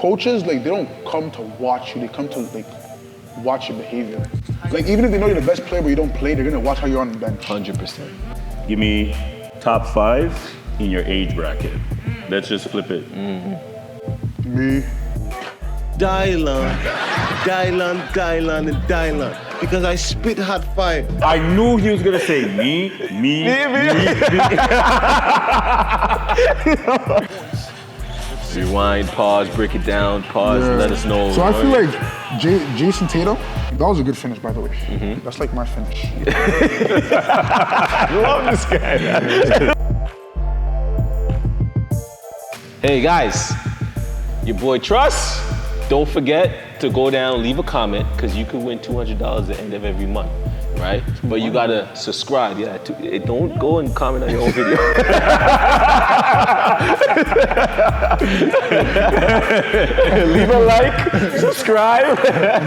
coaches, like, they don't come to watch you. They come to, like, watch your behavior. Like, even if they know you're the best player but you don't play, they're gonna watch how you're on the bench. 100%. Give me top 5 in your age bracket. Let's just flip it. Me. Dylan, and Dylan. Because I spit hot fire. I knew he was gonna say me. Rewind, pause, break it down, pause, Yeah. let us know. So I feel like Jason Tatum, that was a good finish, by the way. That's like my finish. I love this guy, man. Hey guys, your boy Trust. Don't forget to go down, leave a comment, because you could win $200 at the end of every month, right? But you gotta subscribe. Yeah, don't go and comment on your own video. Leave a like, subscribe.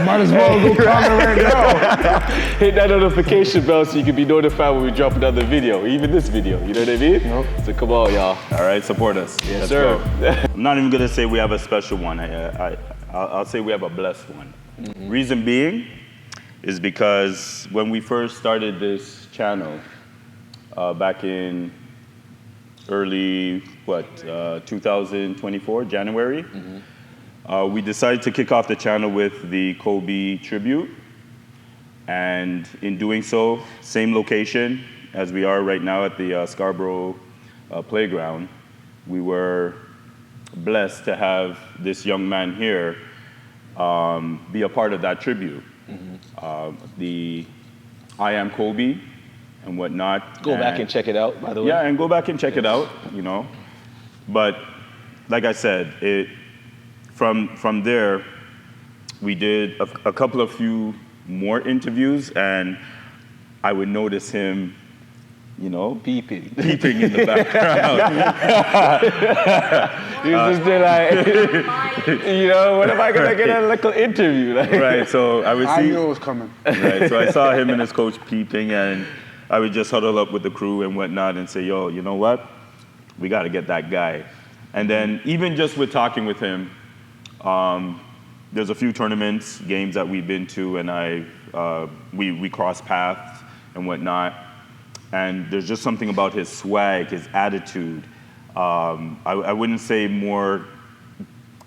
Might as well go comment right now. Hit that notification bell so you can be notified when we drop another video, even this video, you know what I mean? Yep. So come on, y'all. All right, support us. Yes, Let's sir. go. I'm not even gonna say we have a special one. I'll say we have a blessed one. Reason being is because when we first started this channel back in early, 2024, January, we decided to kick off the channel with the Kobe tribute. And in doing so, same location as we are right now at the Scarborough playground, we were blessed to have this young man here be a part of that tribute. The I Am Kobe and whatnot. Go back and check it out, by the way. Yeah, and go back and check it out, you know. But like I said, from there, we did a couple of few more interviews, and I would notice him, you know, peeping in the background. He was just there like, you know, when am I gonna get a little interview? Like, Right, so I would see. I knew it was coming. Right, so I saw him and his coach peeping, and I would just huddle up with the crew and whatnot and say, yo, you know what? We got to get that guy. And then even just with talking with him, there's a few tournaments, games that we've been to, and we crossed paths and whatnot. And there's just something about his swag, his attitude. I wouldn't say more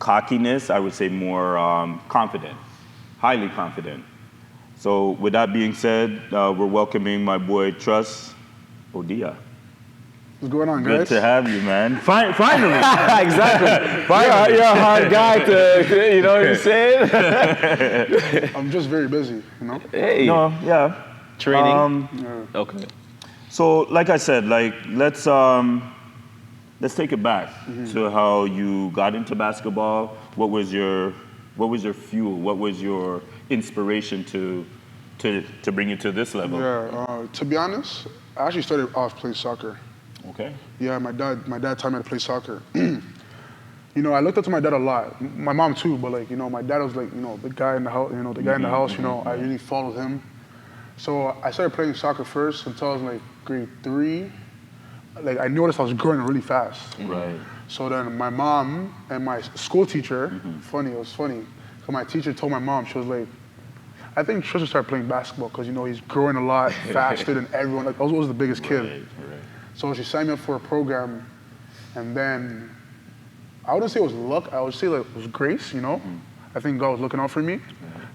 cockiness, I would say more confident, highly confident. So with that being said, we're welcoming my boy Trust Odia. What's going on, Good guys? to have you, man. Finally. exactly. You're a hard guy to, you know what I'm saying? I'm just very busy, you know? Hey. No, yeah. Training. Yeah. Okay. So, like I said, let's take it back to how you got into basketball. What was your fuel? What was your inspiration to bring you to this level? Yeah, to be honest, I actually started off playing soccer. Okay. Yeah, my dad taught me to play soccer. You know, I looked up to my dad a lot. My mom too, but like, you know, my dad was like, you know, the guy in the house, you know, I really followed him. So I started playing soccer first until I was like grade 3. Like, I noticed I was growing really fast. Right. So then my mom and my school teacher, it was funny. So my teacher told my mom, she was like, I think Tristan should start playing basketball because, you know, he's growing a lot faster than everyone. Like, I was the biggest kid. Right. So she signed me up for a program, and then I wouldn't say it was luck. I would say like it was grace, you know? I think God was looking out for me.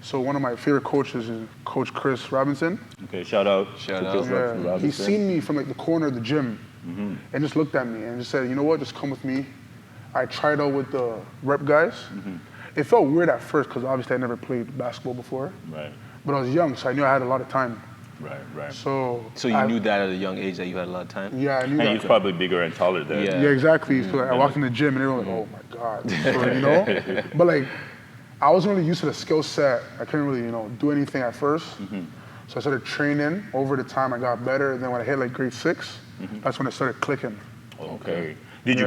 So one of my favorite coaches is Coach Chris Robinson. Okay, shout out. Yeah, he seen me from like the corner of the gym and just looked at me and just said, you know what, just come with me. I tried out with the rep guys. It felt weird at first because obviously I never played basketball before. Right. But I was young, so I knew I had a lot of time. Right. So you knew that at a young age that you had a lot of time? Yeah, I knew And that. he's probably bigger and taller than. Yeah. Yeah, exactly. So like, I walked in the gym and everyone was like, oh my God. So, you know? But like, I wasn't really used to the skill set. I couldn't really, you know, do anything at first. So I started training. Over the time, I got better. And then when I hit like grade 6, that's when it started clicking. Okay. Did you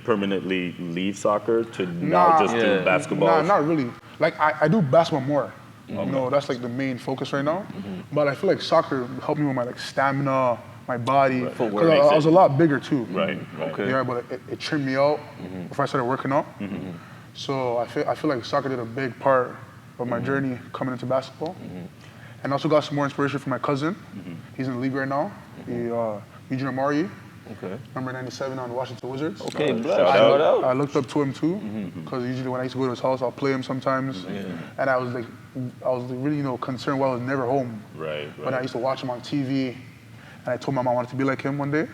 permanently leave soccer to now just do basketball? Nah, not really. Like, I do basketball more. You know, that's like the main focus right now. But I feel like soccer helped me with my like stamina, my body. Because I was a lot bigger too. Right. Okay. Yeah, but it trimmed me out before I started working out. So I feel like soccer did a big part of my journey coming into basketball. And also got some more inspiration from my cousin. He's in the league right now. Eugene Amari. Okay. Number 97 on the Washington Wizards. Okay, bless. Shout out. I looked up to him too, because usually when I used to go to his house, I'll play him sometimes. And I was really, concerned why I was never home. Right. But I used to watch him on TV, and I told my mom I wanted to be like him one day.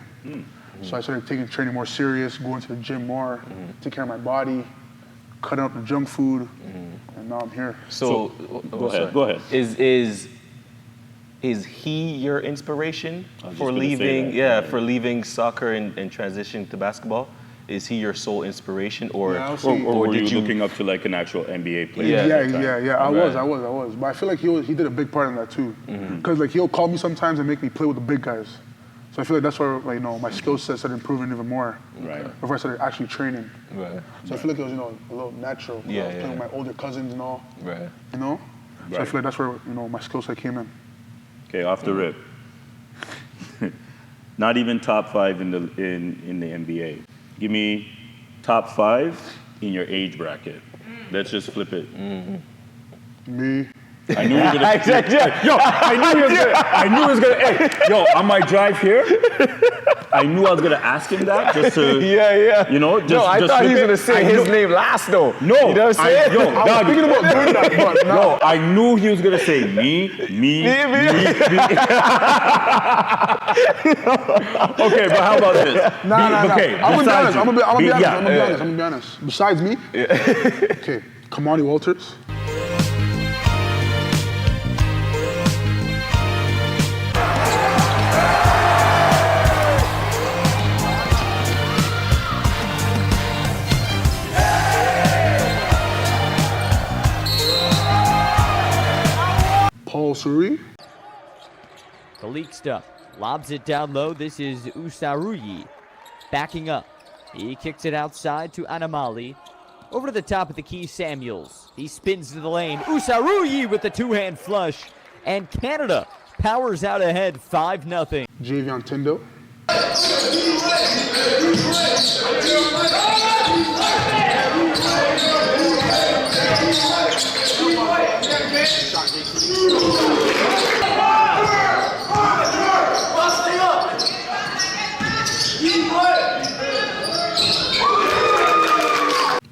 So I started taking training more serious, going to the gym more, take care of my body, cutting up the junk food, and now I'm here. So Go ahead. Is he your inspiration was for just gonna say leaving? that. For leaving soccer and transitioning to basketball. Is he your sole inspiration, or Yeah, I'll Or, see. or were did you you- looking up to like an actual NBA player? Yeah. at that time? Yeah. I Right. was. But I feel like he did a big part in that too. Because like he'll call me sometimes and make me play with the big guys. So I feel like that's where my skill set started improving even more. Right. Before I started actually training. Right. So I feel like it was a little natural. Yeah, I was playing yeah. with my older cousins and all. Right. So I Right. feel like that's where my skill set came in. Okay, off the rip. Not even top 5 in the NBA. Give me top 5 in your age bracket. Let's just flip it. Me. I knew he was gonna. Yo, I knew he was gonna. Hey, yo, on my drive here, I knew I was gonna ask him that just to. Yeah. Just. No, I just thought he flip was it. gonna say I his knew- name last though. No, You know what I'm saying? Yo, I was dog, thinking about doing that, but no. No, I knew he was gonna say me. Okay, but how about this? Nah. Okay, I'm gonna be besides honest. you. I'm gonna Yeah. be honest. Besides me. Okay, Kamani Walters. Paul Suri. The leak stuff. Lobs it down low. This is Usaruyi. Backing up. He kicks it outside to Anamali. Over to the top of the key, Samuels. He spins to the lane. Usaruyi with the two-hand flush. And Canada powers out ahead 5-0. Javion Tindo.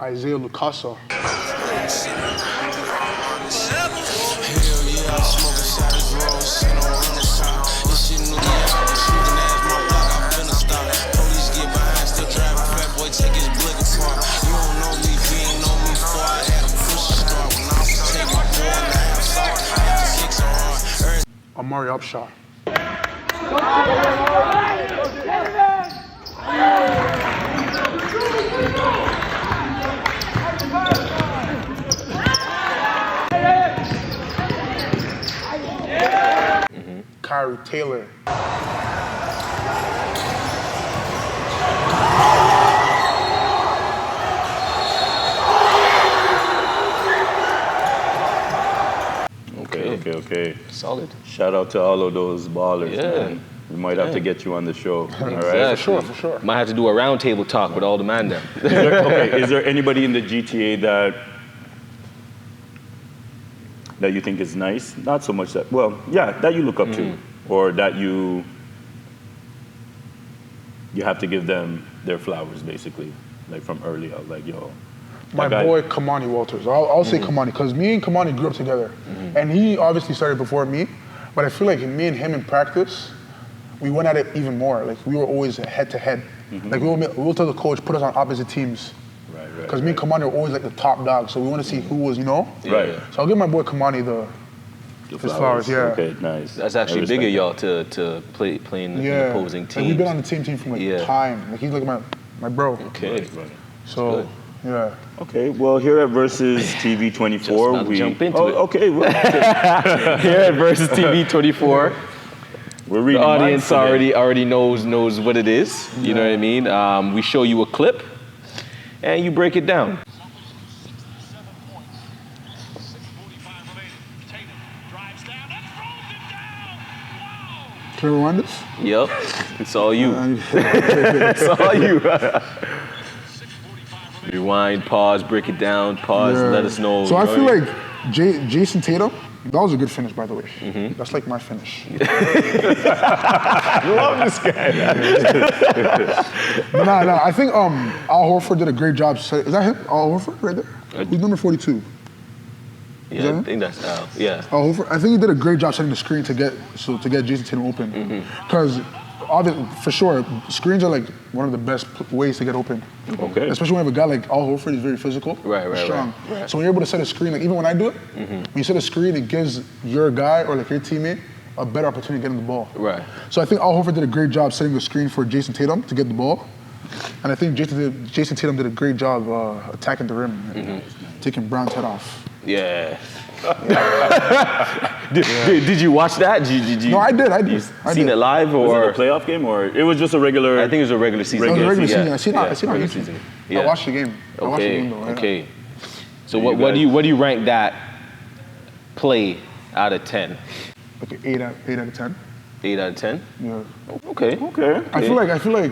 Isaiah Lucasa. Amari Upshaw. Kyrie Taylor. Okay. Solid. Shout out to all of those ballers, Yeah. man. We might have to get you on the show. All right. Exactly. For sure. Might have to do a round table talk with all the man them. Is there anybody in the GTA that you think is nice? Not so much that, that you look up to, or that you have to give them their flowers, basically, like from early out, like, yo. My that guy- boy Kamani Walters. I'll say Kamani because me and Kamani grew up together, and he obviously started before me. But I feel like me and him in practice, we went at it even more. Like we were always head to head. Like we'll tell the coach put us on opposite teams. Right. Because me and Kamani are always like the top dog, so we want to see who was, Right. So I'll give my boy Kamani his flowers. Yeah. Okay, nice. That's actually I respect big of that. y'all to play in Yeah. the opposing Like, team. we've been on the same team from time. Like he's like my bro. Okay. Right. So good. yeah. Okay, well, here at Versus TV 24, Just about to jump into it. Okay, well, Here at Versus TV 24, we're the reading audience minds today. already knows what it is. You know what I mean? We show you a clip, and you break it down. Can we run this? Yep, it's all you. It's all you. Rewind, pause, break it down, pause, Yeah. let us know. So I you feel know, like Jason Tatum, that was a good finish, by the way. That's like my finish. I love this guy. But no, I think Al Horford did a great job. Is that him? Al Horford right there? Who's number 42? Yeah, that I him? think that's Al. Yeah. Al Horford. I think he did a great job setting the screen to get Jason Tatum open. Because for sure, screens are like one of the best ways to get open. Okay. Especially when you have a guy like Al Horford, he's very physical, Right. strong. So when you're able to set a screen, like even when I do it, when you set a screen, it gives your guy or like your teammate a better opportunity to get him the ball. Right. So I think Al Horford did a great job setting the screen for Jason Tatum to get the ball. And I think Jason Tatum did a great job attacking the rim, and taking Brown's head off. Yeah. Did you watch that? Did you? No, I did. You I seen did. it live Was or? it a playoff game or it was just a regular? I think it was a regular season. It was a regular season. Yeah. I seen it on regular YouTube. season. I watched the game. I watched the game though. Yeah. Okay. So You what guys- do you rank that play out of 10? Okay, 8 out of 10. 8 out of 10? Yeah. Okay. Okay. I feel like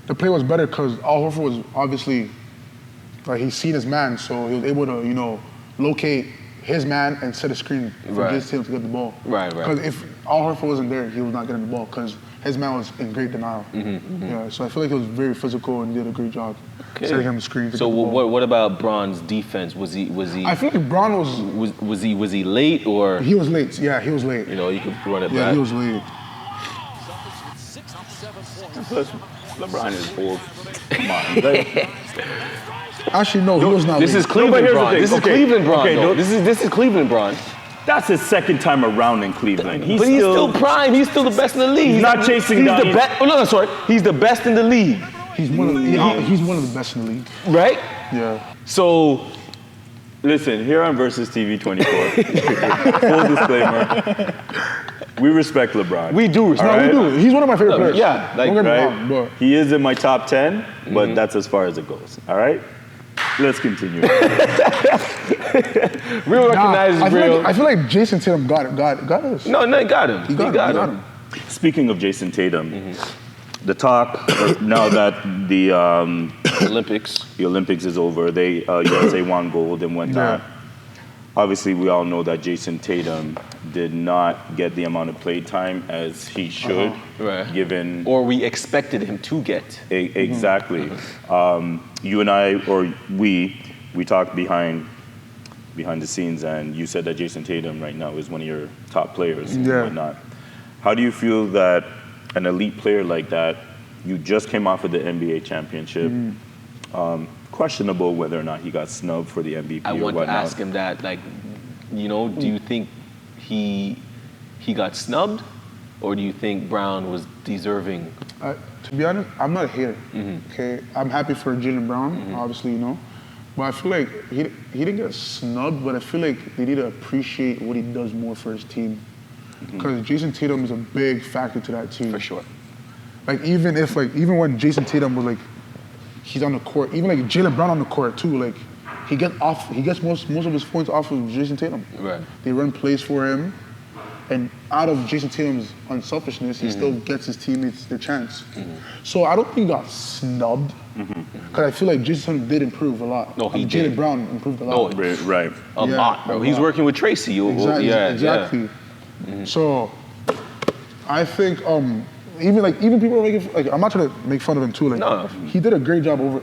the play was better because Al Horford was obviously like he's seen his man, so he was able to locate his man and set a screen for Right. Jason Tatum to get the ball. Right. Because if Al Horford wasn't there, he was not getting the ball because his man was in great denial. Yeah, so I feel like he was very physical and did a great job setting him the screen. To So get the ball. what about Braun's defense? Was he I feel like Braun was he late or he was late. Yeah, he was late. you could run it Yeah, back? he was late. Plus, LeBron is old. Come on. Like, Actually, no, he was not This late. is Cleveland here's the Braun. thing. This is Okay, Cleveland Braun. okay, though. don't- This is Cleveland Braun. that's his second time around in Cleveland. But he's still prime. He's still the best in the league. He's not chasing He's down- the best. Oh no, sorry. He's the best in the league, He's one of the best in the league. right? Yeah. So Listen, here on Versus TV 24, full disclaimer, we respect LeBron. we do. No, we do. He's one of my favorite players. yeah, like, don't get me right? wrong, but He is in my top 10, but that's as far as it goes. All right? Let's continue. Real recognizes I real. feel like Jason Tatum got us. No, he got him. He got him. Speaking of Jason Tatum, the talk now that the Olympics is over, they USA won gold and whatnot. Yeah. Obviously, we all know that Jason Tatum did not get the amount of play time as he should, Right. given Or we expected him to get. exactly. You and I, or we talked behind the scenes, and you said that Jason Tatum right now is one of your top players and Yeah. whatnot. How do you feel that an elite player like that, you just came off of the NBA championship, questionable whether or not he got snubbed for the MVP I or want to whatnot? ask him that. Like, do you think he got snubbed, or do you think Brown was deserving? To be honest, I'm not a hater. Okay, I'm happy for Jaylen Brown, obviously, but I feel like he didn't get snubbed. But I feel like they need to appreciate what he does more for his team, because Jason Tatum is a big factor to that team. For sure. Like even when Jason Tatum was like, he's on the court, even like Jaylen Brown on the court too, like he gets most of his points off of Jason Tatum. Right. They run plays for him, and out of Jason Tatum's unselfishness, he still gets his teammates their chance. So I don't think he got snubbed, because I feel like Jason Tatum did improve a lot. No, he And did. Jaylen Brown improved a lot. Right. A Yeah, lot, bro. a He's lot. working with Tracy. Exactly. So I think even people are making I'm not trying to make fun of him too. Like No. he did a great job over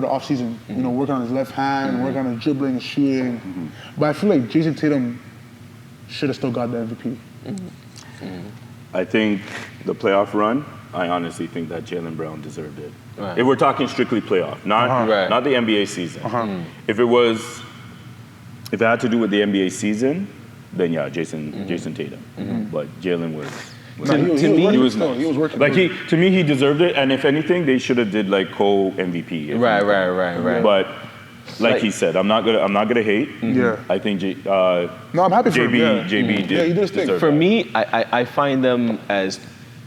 the offseason, working on his left hand, working on his dribbling and shooting. But I feel like Jason Tatum should have still got the MVP. I think the playoff run, I honestly think that Jaylen Brown deserved it. Right. If we're talking strictly playoff, not Right. not the NBA season. If it had to do with the NBA season, then yeah, Jason Tatum. But Jaylen was No, he was working. like to me he deserved it, and if anything, they should have did like co-MVP. Right. But like Like- he said, I'm not gonna hate. Yeah. I think No, I'm happy for him. Yeah. JB did. Yeah, he did his thing. deserve For that. me, I find them as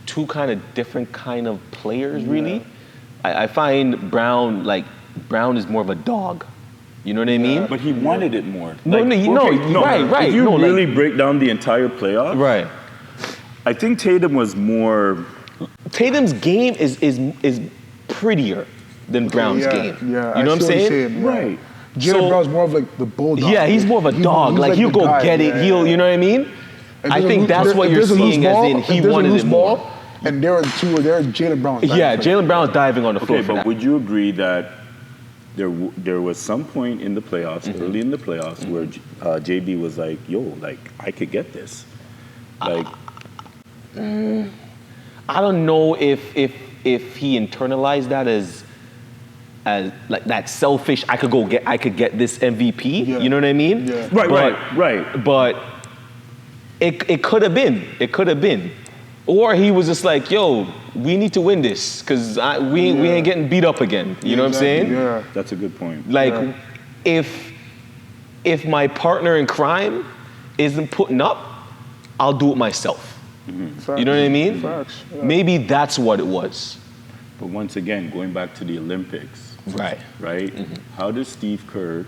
two kind of different kind of players, really. I find Brown is more of a dog. You know what I mean? But he wanted it more. No, right. If you No, like- really break down the entire playoff, Right. I think Tatum was more. Tatum's game is prettier. than Brown's yeah, game. Yeah, You know what I'm saying? Yeah. Right. Jalen So- Brown's more of like the bulldog. Yeah, he's more of a dog. he's Like he'll the go guy. get it. Yeah, He'll, yeah. you know what I mean? If I there's a think loose- that's what if you're there's a loose seeing ball, as in if he there's a wanted loose it more. ball, and they're in two or there, Jalen Brown's diving Yeah, for it. Jalen Brown's diving on the floor Okay, for but that. would you agree that there was some point in the playoffs, early in the playoffs, where JB was like, "Yo, like I could get this." Like, I don't know if he internalized that as like that selfish. I could get this MVP. Yeah. You know what I mean? Yeah. right. But it could have been. It could have been. Or he was just like, yo, we need to win this because we ain't getting beat up again. You know what I'm saying? Yeah. That's a good point. Like, Yeah. if my partner in crime isn't putting up, I'll do it myself. Facts. You know what I mean? Facts. Yeah. Maybe that's what it was. But once again, going back to the Olympics, Right. right? How does Steve Kerr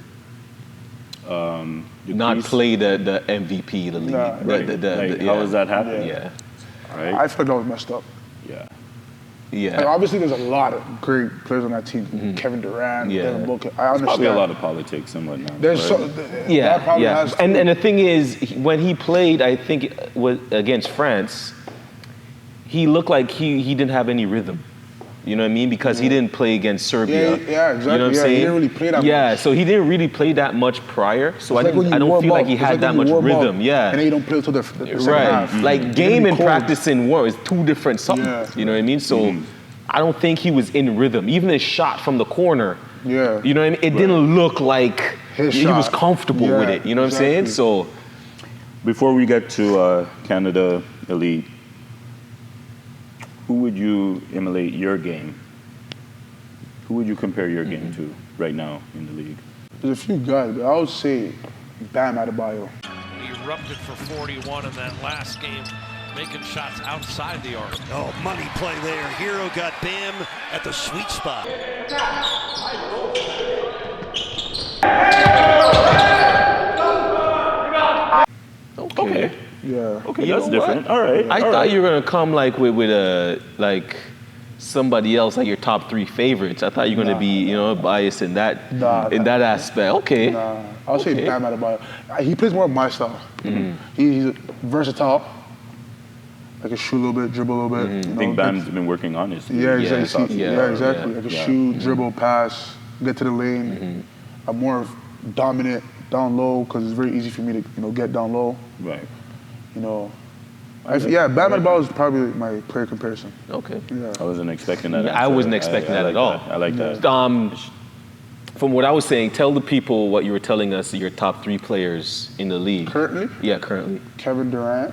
Not decrease- play the MVP of the league. Nah, Right. Like, how does that happen? Yeah. Right? I feel like that was messed up. yeah. Like, Yeah. obviously, there's a lot of great players on that team. Kevin Durant, Yeah. Devin Booker. I understand. Probably a lot of politics and whatnot. There's but- so, that Yeah, probably yeah. has And the thing is, when he played, I think it was against France, he looked like he didn't have any rhythm. You know what I mean? Because he didn't play against Serbia. Yeah, exactly. You know what I'm Yeah, he saying? didn't really play that Yeah, much. so he didn't really play that much prior. So It's like when you I don't warm feel like up. he It's had like that when you much warm up, rhythm. Yeah. And then you don't play until the second Right. half. Like You're game gonna and be cold. practice and war is two different something. Yeah. You know what I mean? So I don't think he was in rhythm. Even his shot from the corner. Yeah. You know what I mean? It didn't look like His he was shot. comfortable with Yeah, it. You know what I'm saying? exactly. So Before we get to Canada Elite, who would you emulate your game? Who would you compare your game to right now in the league? There's a few guys, but I would say Bam Adebayo. He erupted for 41 in that last game, making shots outside the arc. Oh, money play there. Hero got Bam at the sweet spot. okay. Yeah. Okay, You that's know what? different. All right. I all thought right. you were gonna come like with a like somebody else, like your top three favorites. I thought you were gonna be, you know, biased in that that aspect. Okay. I'll say Okay. Bam Adebayo. He plays more of my style. He's versatile. I can shoot a little bit, dribble a little bit. You I know, think Bam's been working on his. Yeah, Yeah, exactly. yeah, Exactly. yeah. I can Yeah. shoot, dribble, pass, get to the lane. I'm more dominant down low because it's very easy for me to get down low. Right. You know, Bam Adebayo is probably my player comparison. Okay. Yeah. I wasn't expecting that. Yeah, I answer. wasn't expecting that like at all. I like that. From what I was saying, tell the people what you were telling us. Your top three players in the league. Currently, Yeah, currently. Kevin Durant,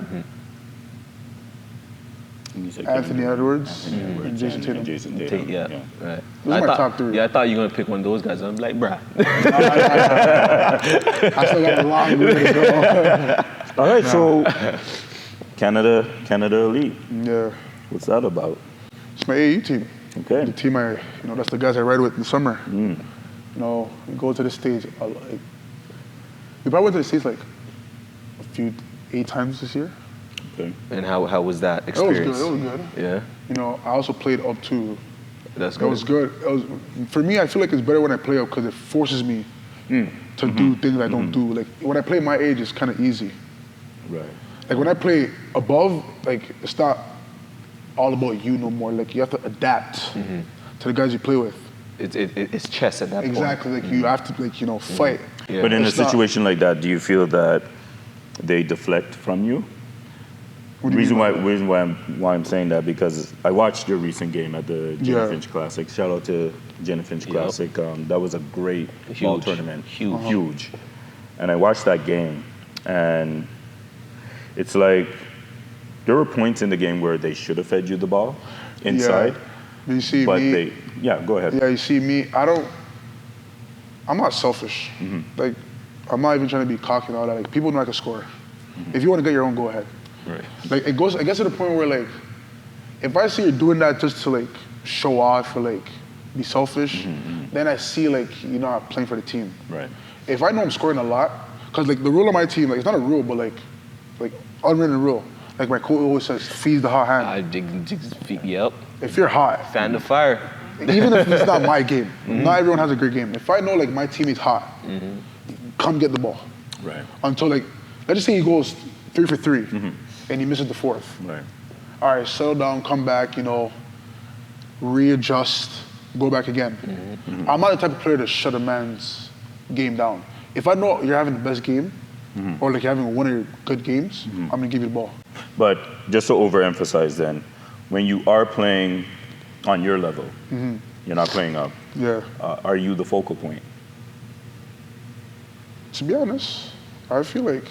You said Anthony Kevin Edwards, Durant, and Jason Tatum. Jason Tatum. Yeah, right. Those are my thought, top three. Yeah, I thought you were gonna pick one of those guys. I'm like, bruh. I still got a long way to go. All right, so Canada Elite. Yeah, What's that about? it's my AAU team. Okay. The team that's the guys I ride with in the summer. You know, we go to the States. We probably went to the States like 8 times this year. Okay. And how was that It was good. experience? It was good. Yeah, You know, I also played up too. that's It good. was good. For me, I feel like it's better when I play up because it forces me to do things I don't do. Like when I play my age, it's kind of easy. Right. Like when I play above, like it's not all about you no more. Like you have to adapt to the guys you play with. It's chess at that Exactly. Like you have to fight. point. Yeah. But in a It's not- situation like that, do you feel that they deflect from you? What do you mean by that? Reason why I'm saying that because I watched your recent game at the Jenna Yeah. Finch Classic. Shout out to Jenna Finch Yep. Classic. That was a great ball Huge. tournament. Huge. Huge. And I watched that game, and it's like there were points in the game where they should have fed you the ball inside, Yeah. You see but me. go ahead. Yeah, you see me. I'm not selfish. Like I'm not even trying to be cocky and all that. Like people know I can score. If you want to get your own, go ahead. Right. Like it gets to the point where like, if I see you're doing that just to like show off or like be selfish, then I see like you're not playing for the team. Right. If I know I'm scoring a lot, cause like the rule on my team, like it's not a rule, but like unwritten rule. Like my coach always says, feed the hot hand. Yep. If you're hot, Fan the fire. even if it's not my game, not everyone has a great game. If I know like my teammate's hot, come get the ball. Right. Until like, let's just say he goes 3 for 3 and he misses the 4th. Right. All right, settle down, come back, you know, readjust, go back again. I'm not the type of player to shut a man's game down. If I know you're having the best game, or like you're having one of your good games, I'm gonna give you the ball. But just to overemphasize then, when you are playing on your level, you're not playing up, Yeah. are you the focal point? To be honest, I feel like,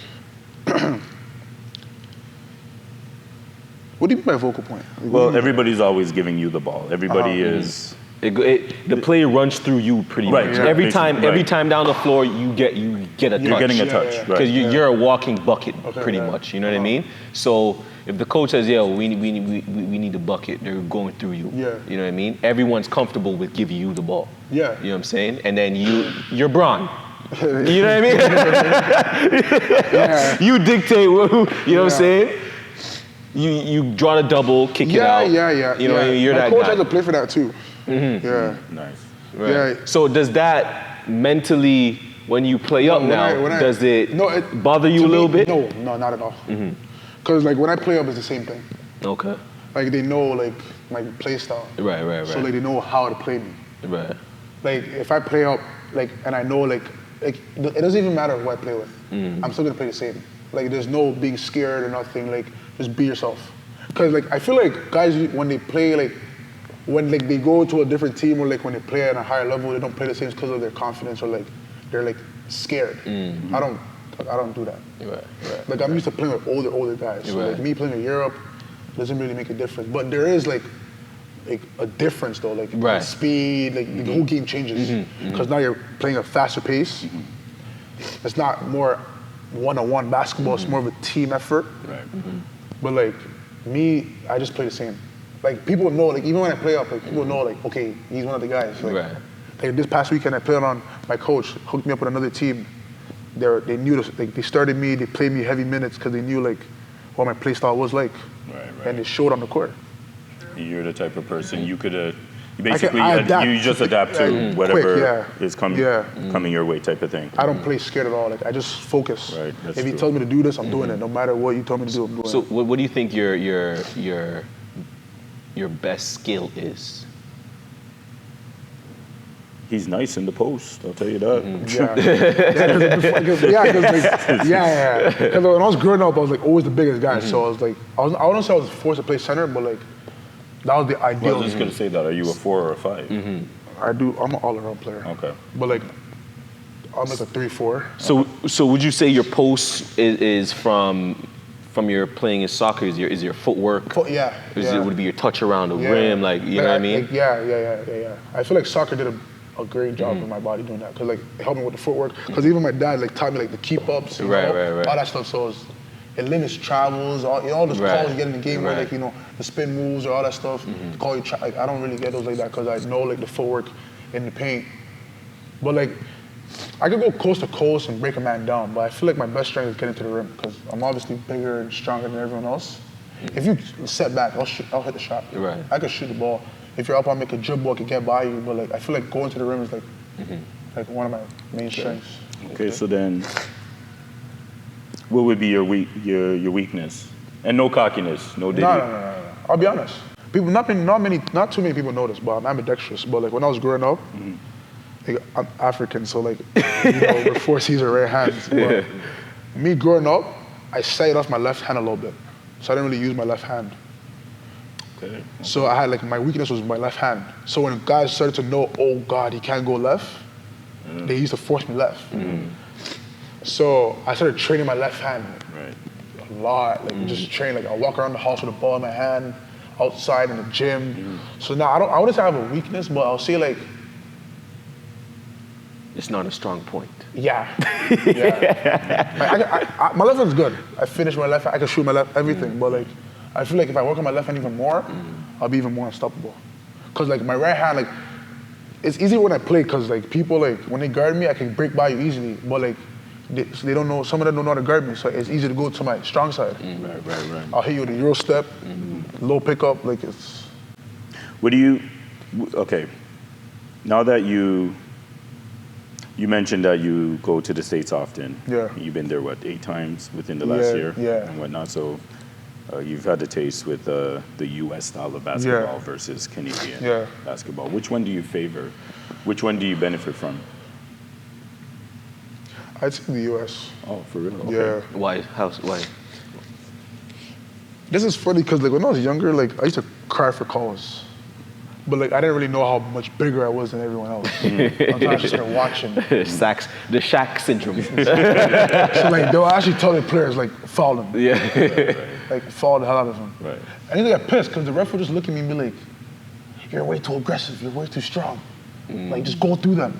what do you mean by vocal point? Like, what do you Well, mean? everybody's always giving you the ball. Everybody is... The play runs through you pretty Right, much. yeah. Every Basically, time down the floor, you get a touch. You're getting a touch, yeah. right? Because you're a walking bucket, pretty yeah. much. You know what I mean? So if the coach says, "Yo, we need a bucket," they're going through you. Yeah. You know what I mean? Everyone's comfortable with giving you the ball. Yeah. You know what I'm saying? And then you're Braun. You know what I mean? Yeah. You dictate. You know what I'm saying? You draw the double, kick it out. Yeah. You know, you're My that coach guy. has to play for that too. Yeah. Nice. Right. Yeah. So does that mentally, when you play up now, does it bother you to a little me, bit? No, not at all. Because like when I play up, it's the same thing. Okay. Like they know like my play style. Right. So like they know how to play me. Right. Like if I play up, like and I know like it doesn't even matter who I play with. I'm still gonna play the same. Like there's no being scared or nothing. Like just be yourself. Because like I feel like guys when they play like when like they go to a different team or like when they play at a higher level, they don't play the same because of their confidence or like they're like scared. I don't do that. Right. Like I'm used to playing with older guys. So like me playing in Europe doesn't really make a difference. But there is like a difference though, like Right. speed, like the whole game changes. Because now you're playing a faster pace. It's not more one-on-one basketball, it's more of a team effort. Right. But like me, I just play the same. Like people know, like even when I play up, like people know, like okay, he's one of the guys. Like, Right. like this past weekend, I played on my coach hooked me up with another team. They knew this, like they started me, they played me heavy minutes because they knew like what my play style was like, Right. and it showed on the court. You're the type of person you could you I basically adapt. you just adapt to Quick, whatever yeah. is coming your way type of thing. I don't play scared at all. Like I just focus. Right, that's if he true. tells me to do this, I'm doing it. No matter what you tell me to do, I'm doing So it. what do you think your best skill is? He's nice in the post, I'll tell you that. Because when I was growing up, I was like always the biggest guy. So I was like, I wouldn't say I was forced to play center, but like that was the I ideal. was just gonna say that. Are you a 4 or a 5? I'm an all-around player. Okay. But like, I'm like a 3-4. So would you say your post is from your playing in soccer? Is your footwork? Would it be your touch around the rim? Like you know what I mean? Like, yeah. I feel like soccer did a great job with my body doing that because like it helped me with the footwork. Because even my dad like taught me like the keep ups, Right. all that stuff. So it limits travels, all those calls you get in the game, where like the spin moves or all that stuff. Call you like I don't really get those like that because I know like the footwork in the paint. But like I could go coast to coast and break a man down, but I feel like my best strength is getting to the rim because I'm obviously bigger and stronger than everyone else. If you set back, I'll hit the shot. Right. I could shoot the ball. If you're up, I'll make a dribble, I can get by you. But like I feel like going to the rim is like like one of my main strengths. Okay, so then what would be your weakness? And no cockiness, no diddy. No. I'll be honest. People, not too many people know this, but I'm ambidextrous. But like when I was growing up, like, I'm African, so like we're 4 C's are right hands. But me growing up, I sight off my left hand a little bit, so I didn't really use my left hand. Okay. So I had like my weakness was my left hand. So when guys started to know, oh God, he can't go left, they used to force me left. So I started training my left hand a lot, like just train. Like I walk around the house with a ball in my hand, outside in the gym. So now I wouldn't say I have a weakness, but I'll say like, It's not a strong point. yeah. Like, my left hand's good. I finish my left hand, I can shoot my left, everything. But like, I feel like if I work on my left hand even more, I'll be even more unstoppable. Cause like my right hand, like, it's easy when I play, cause like people like, when they guard me, I can break by you easily. But like, they don't know, some of them don't know how to guard me, so it's easy to go to my strong side. Right. I'll hit you with a Euro step, low pickup, like it's... What do you, Okay. Now that you mentioned that you go to the States often. Yeah. You've been there, what, 8 times within the last year? Yeah. And whatnot. So you've had the taste with the U.S. style of basketball versus Canadian basketball. Which one do you favor? Which one do you benefit from? I'd say the U.S. Oh, for real? Okay. Yeah. Why? Why? This is funny because like when I was younger, like I used to cry for calls, but like I didn't really know how much bigger I was than everyone else until I just started watching. The Shaq syndrome. So like they'll actually tell their players like foul him, Yeah. like foul the hell out of him. Right. And then they got pissed because the ref would just look at me and be like, "You're way too aggressive. You're way too strong. Like just go through them."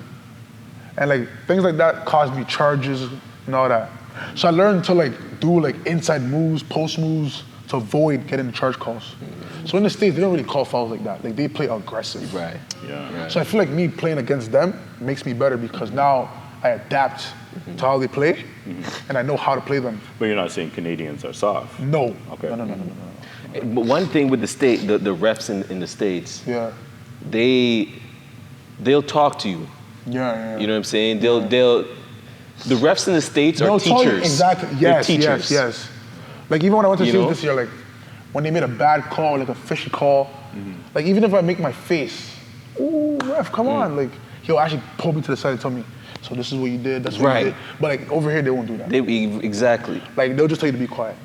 And like things like that caused me charges and all that. So I learned to like do like inside moves, post moves to avoid getting charge calls. So in the States, they don't really call fouls like that. Like they play aggressive. Right. Yeah. So I feel like me playing against them makes me better because now I adapt to how they play and I know how to play them. But you're not saying Canadians are soft? No. Okay. No. But one thing with the refs in the States, Yeah. they'll talk to you. Yeah. You know what I'm saying? The refs in the States are They'll tell you teachers. exactly. They're Yes, teachers. yes. Like even when I went to You see know? this year, like when they made a bad call, like a fishy call, like even if I make my face, ooh, ref, come on, like he'll actually pull me to the side and tell me, so this is what you did, that's what Right. you did. But like over here, they won't do that. Exactly. Like they'll just tell you to be quiet.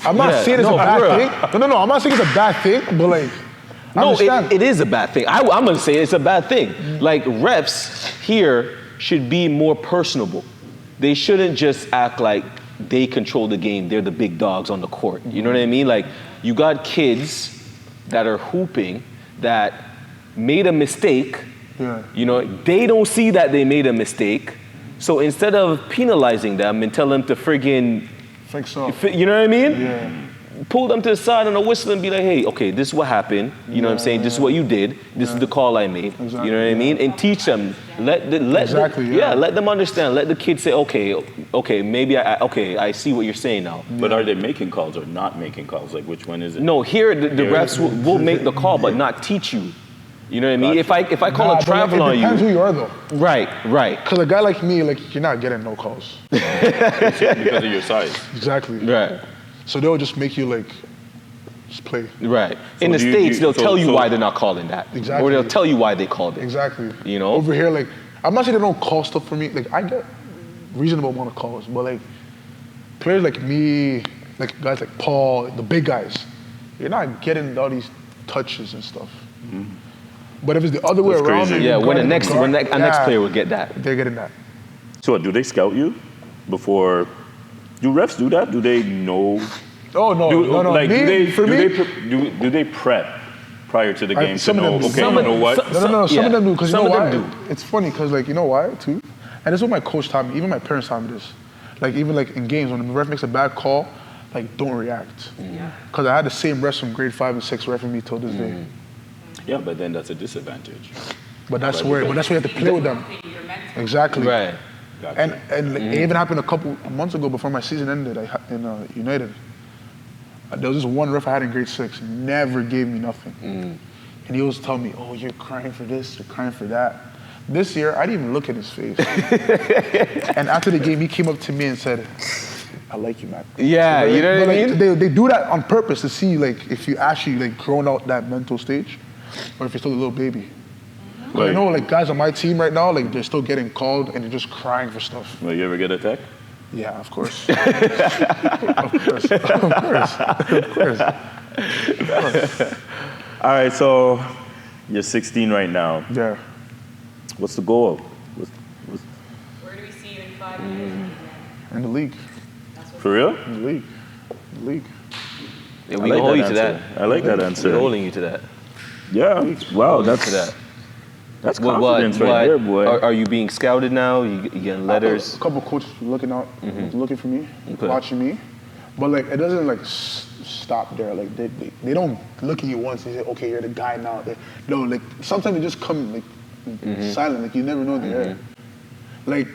I'm not saying it's no, a bad for real. thing. No. I'm not saying it's a bad thing, but like, I No, understand. it is a bad thing. I'm gonna say it's a bad thing. Like refs here should be more personable. They shouldn't just act like they control the game. They're the big dogs on the court. You know what I mean? Like you got kids that are hooping that made a mistake. Yeah. You know, they don't see that they made a mistake. So instead of penalizing them and tell them to friggin', Think so. you know what I mean? Yeah. Pull them to the side on a whistle and be like, hey, okay, this is what happened. You know what I'm saying? This is what you did. This is the call I made. Exactly, You know what I mean? And teach them. Let them understand. Let the kids say, okay, maybe I see what you're saying now. But are they making calls or not making calls? Like which one is it? No, here the refs will make the call, but not teach you. You know what I mean? If I call a travel on it depends you, who you are though. right. Because a guy like me, like you're not getting no calls. Because of your size. Exactly. Right. So they'll just make you like, just play. Right. In the do you- States, they'll so- tell you so- why they're not calling that. Exactly. Or they'll tell you why they called it. Exactly. You know? Over here, like, I'm not saying they don't call stuff for me. Like, I get reasonable amount of calls, but like, players like me, like guys like Paul, the big guys, you're not getting all these touches and stuff. But if it's the other way That's around, crazy. like, Yeah, you when guard the next guard- when a next player will get that. they're getting that. So do they scout you before? Do refs do that? Do they know? Oh no, no. Like, Me, do they prep prior to the game to some of know? them do. Okay, Some you of know what? No. Some of them do because you Some know of why? them do. It's funny because like you know why too, and this is what my coach taught me. Even my parents taught me this. Like even like in games when the ref makes a bad call, like don't react. Because I had the same refs from grade 5 and 6 refing me till this day. Yeah, but then that's a disadvantage. But that's where you have to play with them. Exactly. Right. Gotcha. And like, it even happened a couple months ago before my season ended in United. There was this one ref I had in grade 6, never gave me nothing. And he always tell me, oh, you're crying for this, you're crying for that. This year, I didn't even look at his face. And after the game, he came up to me and said, I like you, man. Yeah, you know what I mean? They do that on purpose to see like if you actually like grown out that mental stage or if you're still a little baby. Like, I know like guys on my team right now, like they're still getting called and they're just crying for stuff. Well, you ever get attacked? Yeah, of course. Of course. All right, so you're 16 right now. Yeah. What's the goal? Where do we see you in 5 years? In the league. For real? In the league. In the league. Yeah, I we like can hold you that to that. answer. I like that answer. We're holding you to that. Yeah. Wow, To that's that. that's confidence right there, boy. Are you being scouted now? You getting letters? A couple coaches looking for me, Okay. watching me. But like it doesn't like stop there. Like they don't look at you once and say, okay, you're the guy now. No, like sometimes they just come like silent. Like you never know they're there. Like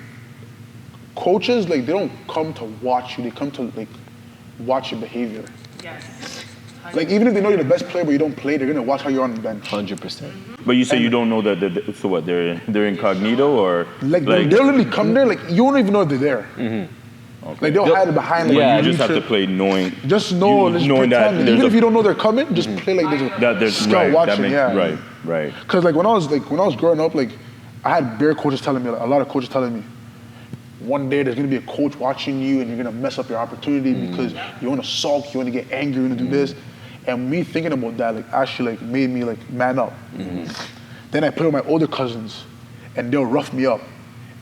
coaches, like they don't come to watch you. They come to like watch your behavior. Yes. Like even if they know you're the best player but you don't play, they're gonna watch how you're on the bench. 100%. But you say you don't know that. So what? They're incognito or Like they'll literally come there, like you don't even know they're there. Okay. Like they'll hide it behind. Like, you just have to play knowing. Just know, just knowing that pretend. Even if you don't know they're coming, just play like there's a scout watching. Right. Because like when I was growing up, like I had bare coaches telling me, like, a lot of coaches telling me, one day there's gonna be a coach watching you and you're gonna mess up your opportunity because you wanna sulk, you wanna get angry, you wanna do this. And me thinking about that, like actually like made me like man up. Then I play with my older cousins and they'll rough me up.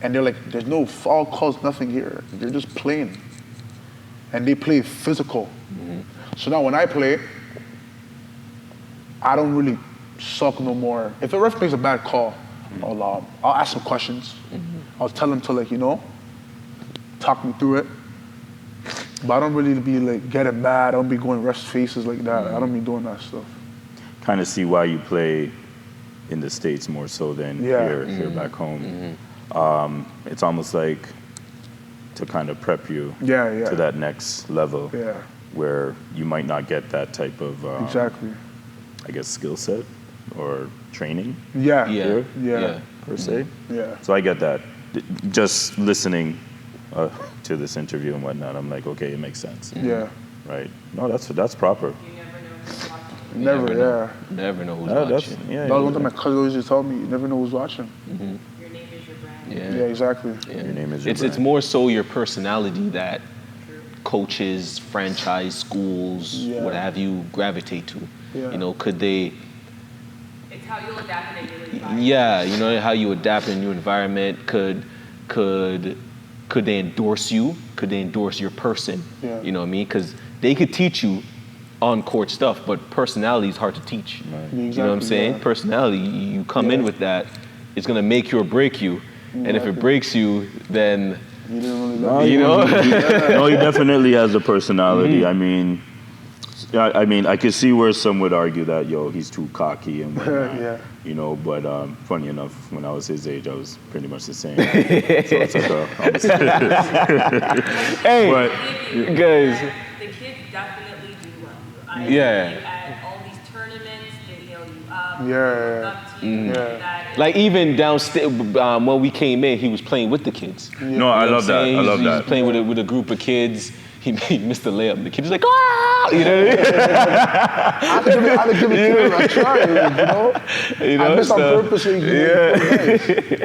And they're like, there's no foul calls, nothing here. They're just playing. And they play physical. So now when I play, I don't really suck no more. If a ref makes a bad call, I'll ask some questions. I'll tell them to like, talk me through it. But I don't really be like getting mad. I don't be going refs' faces like that. I don't be doing that stuff. Kind of see why you play in the States more so than here back home. It's almost like to kind of prep you to that next level where you might not get that type of exactly, I guess, skill set or training here per se. Yeah. So I get that. Just listening to this interview and whatnot, I'm like, okay, it makes sense. Yeah. Right. No, that's proper. You never know who's watching. Never know who's watching. That was one thing my cousin always just told me, you never know who's watching. Your name is your brand. Yeah, exactly. Your name is your It's brand. more so your personality that coaches, franchise, schools, what have you, gravitate to. Could they... It's how you'll adapt in a new environment. Yeah, how you adapt in a new environment. Could they endorse you? Could they endorse your person? Yeah. You know what I mean? Because they could teach you on-court stuff, but personality is hard to teach. Exactly, you know what I'm saying? yeah. Personality, you come in with that, it's going to make you or break you. And if it breaks you, then... You didn't really love No, he definitely has a personality. I mean, I could see where some would argue that, he's too cocky and whatnot. But funny enough, when I was his age, I was pretty much the same. So it's like Hey, but, guys. The kids definitely do love you. At all these tournaments, they hail you up. Look up to you. Like even downstairs, when we came in, he was playing with the kids. No, I love that. I love He was that. playing with a group of kids. He missed the layup. The kid was like, ah! You know what I mean? I had to give it to him. I tried, I missed on purpose.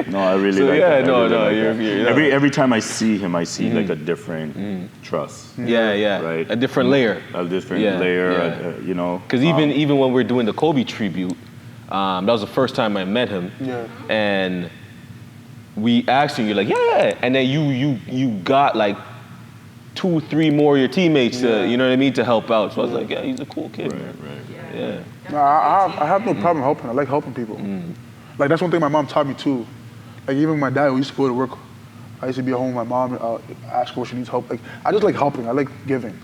No, I really like that. You're every time I see him, I see like a different trust. Right. A different layer. A different layer, Because even when we're doing the Kobe tribute, that was the first time I met him. And we asked him, you're like, and then you got like 2-3 more of your teammates to, you know what I mean, to help out. So I was like, he's a cool kid, man. No, I have no problem helping. I like helping people. Like that's one thing my mom taught me too. Like even my dad, we used to go to work. I used to be at home with my mom, ask her what she needs help. Like I just like helping. I like giving.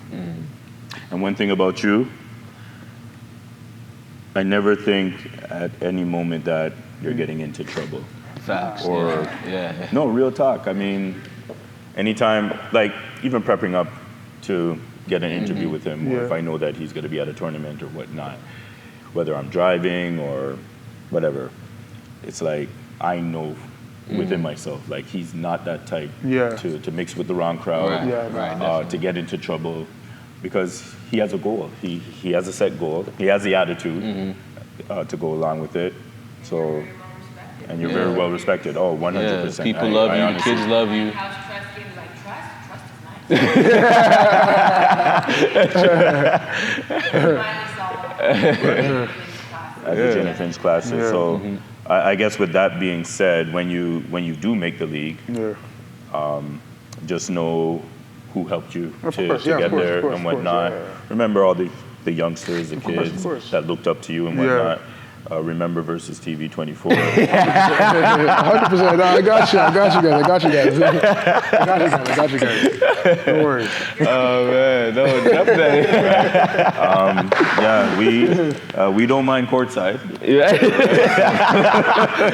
And one thing about you, I never think at any moment that you're getting into trouble. Facts. No, real talk. I mean, anytime, like even prepping up to get an interview with him, or if I know that he's going to be at a tournament or whatnot, whether I'm driving or whatever, it's like I know within myself, like he's not that type to mix with the wrong crowd, to get into trouble, because he has a goal. He has a set goal. He has the attitude to go along with it. So, and you're very well respected. Oh, 100%. People love you. The kids love you. How's trust getting like trust? As a Jennifer's classes. So, I guess with that being said, when you do make the league, just know who helped you to get there and whatnot. Remember all the youngsters, the kids that looked up to you and whatnot. Remember versus TV 24. 100%. No, I got you guys. Don't worry. Oh man, no, definitely. We don't mind courtside.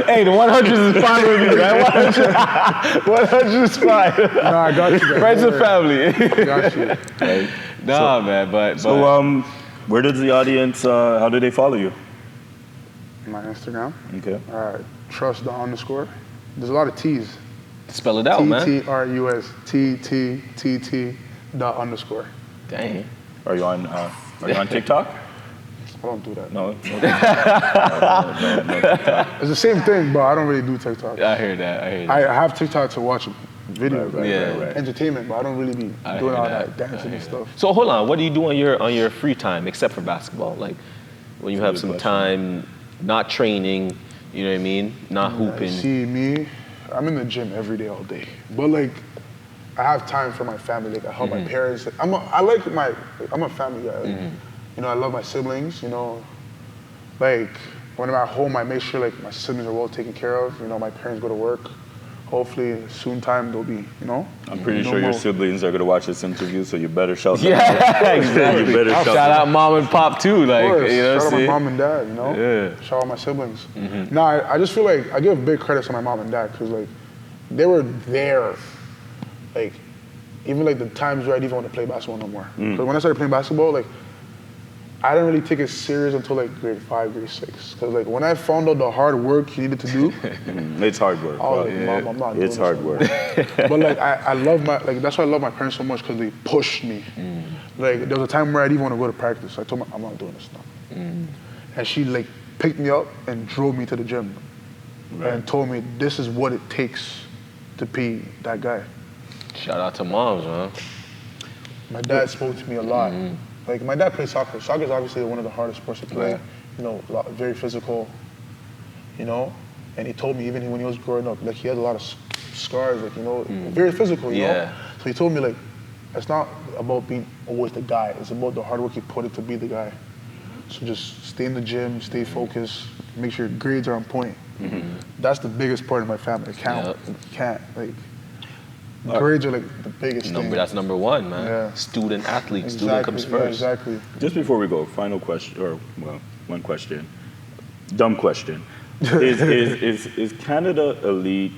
Hey, the 100 is fine with me, man. 100 is fine. No, I got you guys. Friends and family. Got you. Nah, man, but So Where does the audience, how do they follow you? My Instagram. Okay. Trust__. There's a lot of T's. Spell it out, man. TTRUS. TTTT_. Dang. Are you on TikTok? I don't do that. No. It's the same thing, but I don't really do TikTok. I hear that. I have TikTok to watch videos, Right. entertainment, but I don't really be doing all that dancing and stuff. So hold on, what do you do on your free time except for basketball? Like when you have some time, not training, you know what I mean, not hooping. See me, I'm in the gym every day, all day. But like, I have time for my family. Like I help my parents. I'm a family guy. Like, you know, I love my siblings. You know, like when I'm at home, I make sure like my siblings are well taken care of. You know, my parents go to work. Hopefully, soon time they'll be, you know. I'm pretty sure your siblings are gonna watch this interview, so you better shout them. Yeah, exactly. You better shout out mom and pop too, like, you know. Shout out my mom and dad, you know. Yeah. Shout out my siblings. No, I just feel like I give big credit to my mom and dad because like they were there, like even like the times where I didn't even want to play basketball no more. Because when I started playing basketball, like I didn't really take it serious until like grade 5, grade 6. Because like when I found out the hard work you needed to do, it's hard work. I was like, Mom, I'm not doing It's hard work. But like I love that's why I love my parents so much because they pushed me. Like there was a time where I didn't even want to go to practice. I told my I'm not doing this now. And she like picked me up and drove me to the gym and told me this is what it takes to be that guy. Shout out to moms, man. My dad spoke to me a lot. Like my dad plays soccer. Soccer is obviously one of the hardest sports to play. You know, very physical. You know, and he told me even when he was growing up, like he had a lot of scars. Like you know, very physical. You know. So he told me like, it's not about being always the guy. It's about the hard work you put in to be the guy. So just stay in the gym, stay focused, make sure your grades are on point. That's the biggest part of my family. Can't like. Grades are like the biggest thing. That's number one, man. Yeah. Student athlete. Student comes first. Exactly. Just before we go, final question, or well, one question. Dumb question. Is Canada elite?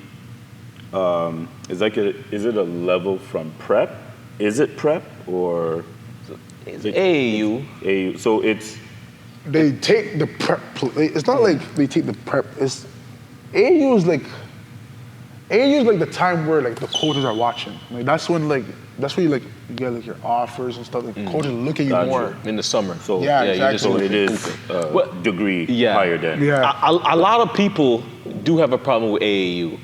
Is it a level from prep? Is it prep or is it AAU? AAU. So they take the prep. It's not like they take the prep. It's AAU is like the time where like the coaches are watching. Like that's when you get like your offers and stuff. Like coaches look at you more in the summer. So exactly. So it is degree higher than. A lot of people do have a problem with AAU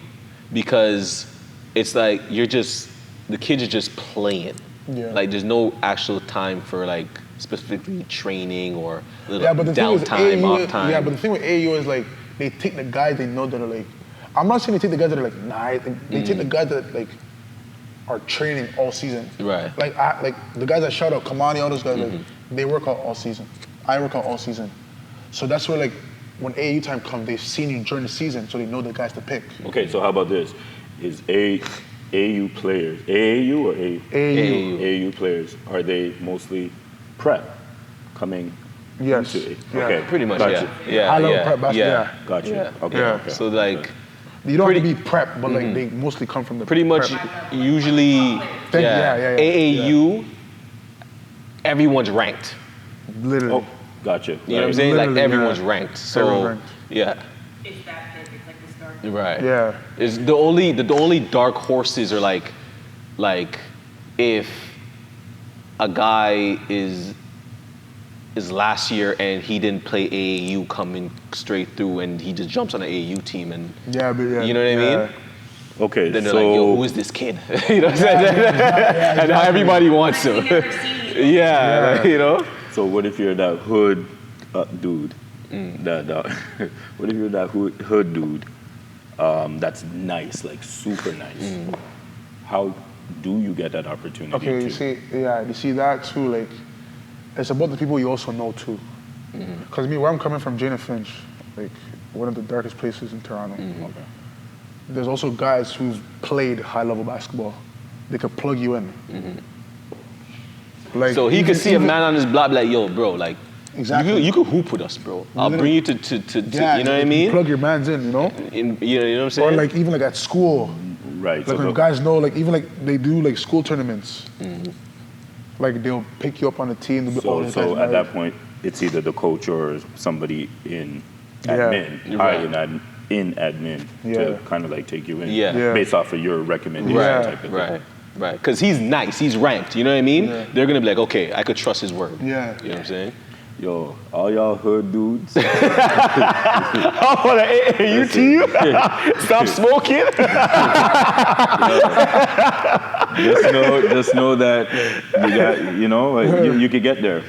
because it's like the kids are just playing. Like there's no actual time for like specifically training or little downtime, off time. Yeah, but the thing with AAU is like they take the guys they know that are like. I'm not saying they take the guys that are like nice. They take the guys that like are training all season. Right. Like the guys that shout out Kamani, all those guys, like they work out all season. I work out all season. So that's where like when AAU time comes, they've seen you during the season, so they know the guys to pick. Okay, so how about this? Is AAU players, AAU or AAU players, are they mostly prep coming? Yes. Into it? Yeah. Okay. Pretty much. Gotcha. High level prep basketball. Yeah. Gotcha. Yeah. Okay. So like. You don't have to be prep, but like they mostly come from the pretty much prep. Usually AAU, everyone's ranked. Literally. Oh, gotcha. You know what I'm saying? Literally, like everyone's ranked. So everyone's ranked. yeah. It's that big. It's like the start. Right. Yeah. Is the only dark horses are like if a guy is last year and he didn't play AAU coming straight through and he just jumps on an AAU team and you know what I mean? Okay, then they're so like, yo, who is this kid? You know what I'm saying? And now everybody wants him. You know? So what if you're that hood dude? What if you're that hood dude that's nice, like super nice? How do you get that opportunity? Okay, you see that too, like, it's about the people you also know too. Because where I'm coming from, Jane and Finch, like one of the darkest places in Toronto. Okay. There's also guys who've played high-level basketball. They could plug you in. Like, so he could see a man on his block like, yo, bro, like, exactly. you could hoop with us, bro. I'll bring you to you know what I mean? Plug your mans in, you know? You know what I'm saying? Or like even like at school. Right. Like when guys know, like even like they do like school tournaments. Like they'll pick you up on the team. So at that point, it's either the coach or somebody in admin, in admin, to kind of like take you in, based off of your recommendation type of thing. Right. Because he's nice. He's ranked. You know what I mean? Yeah. They're gonna be like, okay, I could trust his word. Yeah. You know what I'm saying? Yo, all y'all hood dudes. I want to AAU to you. Stop smoking. just know that you got, you could get there.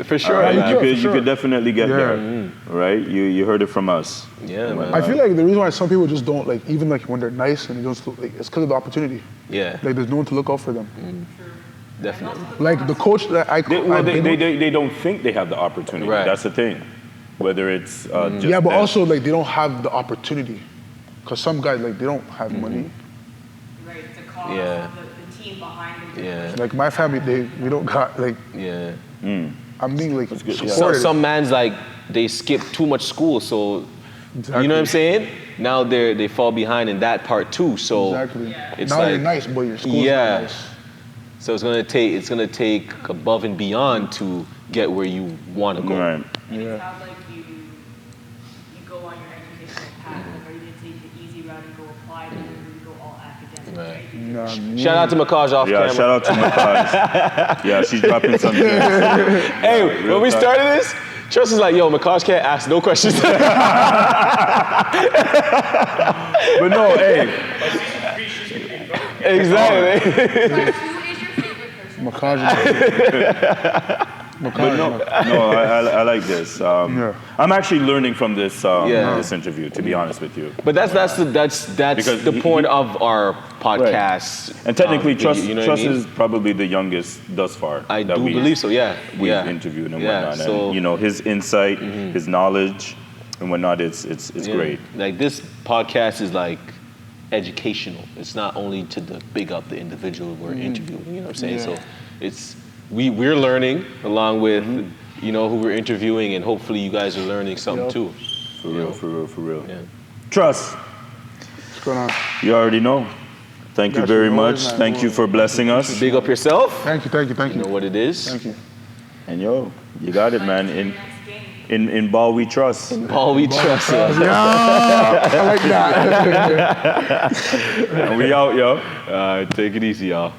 For sure. You could definitely get there, right? You heard it from us. Yeah, man. I feel like the reason why some people just don't like, even like when they're nice and they don't, like, it's because of the opportunity. Yeah. Like there's no one to look out for them. Definitely. Like the coach that they don't think they have the opportunity. Right. That's the thing. Whether it's just but them. also like they don't have the opportunity, because some guys like they don't have money. Right, to cause the team behind them. Yeah. Like my family, we don't got like. Yeah. I'm being like supported. Some man's like they skip too much school, so you know what I'm saying? Now they fall behind in that part too. So it's now like, you're nice, but your school's not nice. So it's gonna take above and beyond to get where you want to go. Right. And it's not like you go on your educational path, like are you gonna take the easy route and go apply, or you go all academic, right? Shout out to Makaj off camera. Yeah, shout out to Makaj. Yeah, she's dropping some gems. Hey, when we started this, Trust is like, yo, Makaj can't ask no questions. But no, hey. Exactly. Who is your favorite person? Makaj. But no, I like this. I'm actually learning from this this interview, to be honest with you. But that's the point of our podcast. Right. And technically, Trust is probably the youngest thus far. I do believe so. Yeah, we've interviewed and whatnot. So, and his insight, his knowledge, and whatnot. It's great. Like this podcast is like educational. It's not only to big up the individual we're interviewing. You know what I'm saying? So it's. We're learning along with who we're interviewing, and hopefully you guys are learning something too. For real. Yeah. Trust. What's going on? You already know. Thank you very much. Thank you for blessing us. Big up yourself. Thank you. You know what it is. Thank you. And you got it, man. In ball we trust. In ball we trust. I like that. And we out, yo. Take it easy, y'all.